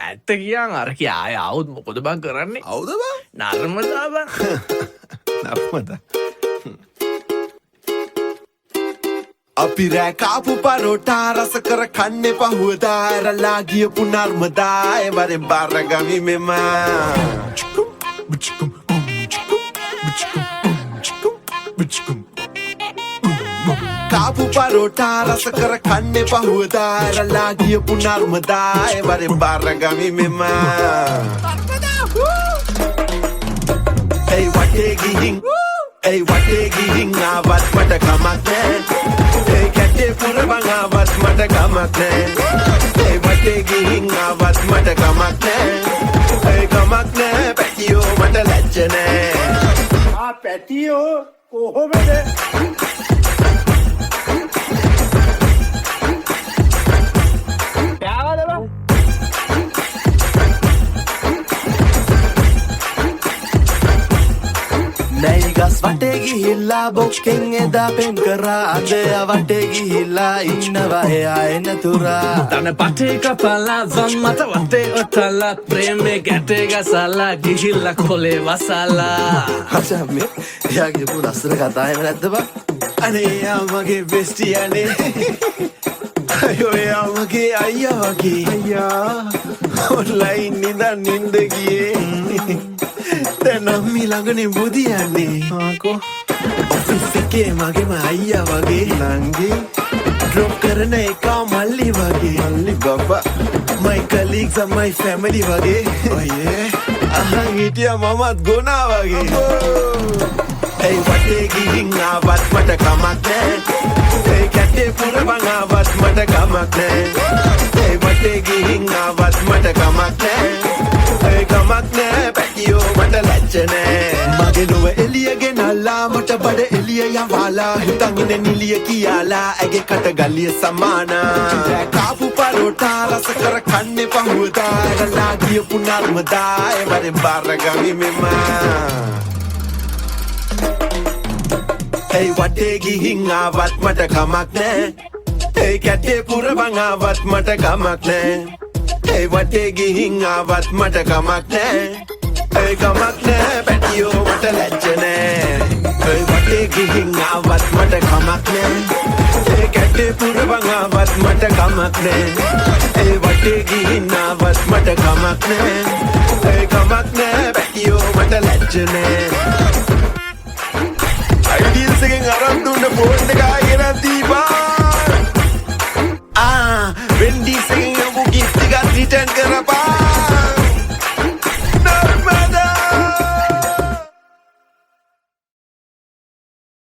ඇත්ත කියන් අර කියාය අවුත් මොකොද බං කරන්නේ අවුද බං නර්මදා බං නර්මදා අපි රැකාපු පරෝටා රස කර කන්නේ පහුවදා ඇරලා ගියපු නර්මදා ඒ වරෙන් බාරගමි මෙම කාපු පරෝටා රස කර කන්නේ පහුවදා ඇරලා ගියපු නර්මදා ඒ වරෙන් බාරගමි මෙම ඒ වටේ ගිහින් ඒ වටේ ගිහින් ආවත් මට කමක් නෑ ඒ කැටේ පුරබන් ආවත් මට කමක් නෑ ඒ වටේ ගිහින් ආවත් මට කමක් නෑ ඒ කමක් නෑ පැටියෝ මට ලැජ්ජ නෑ පැටියෝ කොහොමද නයිගස් වටේ ගිහිල්ලා බොක්කෙන් එදා පෙම් කරා අද වටේ ගිහිල්ලා ඉන්නවා එයා එනතුරා තන පටේ කපලා වම් මත වටේ ඔතලා ප්‍රේමේ ගැටේ ගසලා ගිහිල්ලා කොලේ වසලා හචම්මේ එයාගේ පු ලස්සන කතා එහෙම නැද්ද බං අනේ එයා මගේ බෙස්ටියානේ අයෝ එයා මගේ අයියා වගේ අයියා ඔන්ලයින් නිදන් නින්ද ගියේ දැන් අම්මි ළඟනේ බුදියන්නේ ආකෝ ඔෆිස් එකේ මගේම අයියා වගේ නංගි ඩ්‍රොප් කරන එක මල්ලි වගේ මල්ලි බබා my colleagues and my family වගේ ඔයේ අහන් හිටියා මමත් ගොනා වගේ ඒ වටේ ගිහින් ආවත් මට කමක් නෑ ඒ කැටේ පුරබන් ආවත් මට කමක් නෑ ඒ වටේ ගිහින් ආවත් මට කමක් නෑ ඒ කමක් නෑ පැටියෝ මට ලැජ්ජ නෑ මගේ නොව එළිය ගෙනල්ලා මට බඩ එළිය යවාලා හිතන් ඉන්නේ නිලිය කියලා ඇගේ කට ගලිය සමානා කාපු පරෝටා රස කර කන්නේ පහුවදා ඇරලා ගියපු නර්මදා ඒ වරෙන් බාරගමි මෙම ඒ වටේ ගිහින් ආවත් මට කමක් නෑ ඒ කැටේ පුරබන් ආවත් මට කමක් නෑ ඒ වටේ ගිහින් ආවත් මට කමක් නෑ ඒ කමක් නෑ පැටියෝ මට ලැජ්ජ නෑ ඒ වටේ ගිහින් ආවත් මට කමක් නෑ ඒ කැටේ පුරබන් ආවත් මට කමක් නෑ ඒ වටේ ගිහින් ආවත් මට කමක් නෑ ඒ කමක් නෑ පැටියෝ මට ලැජ්ජ නෑ Ideals එකෙන් අරන් දුන්න ෆෝන් එක ආයෙත් දීපා Wendy's එකෙන් යමු gift එකක් return කරපා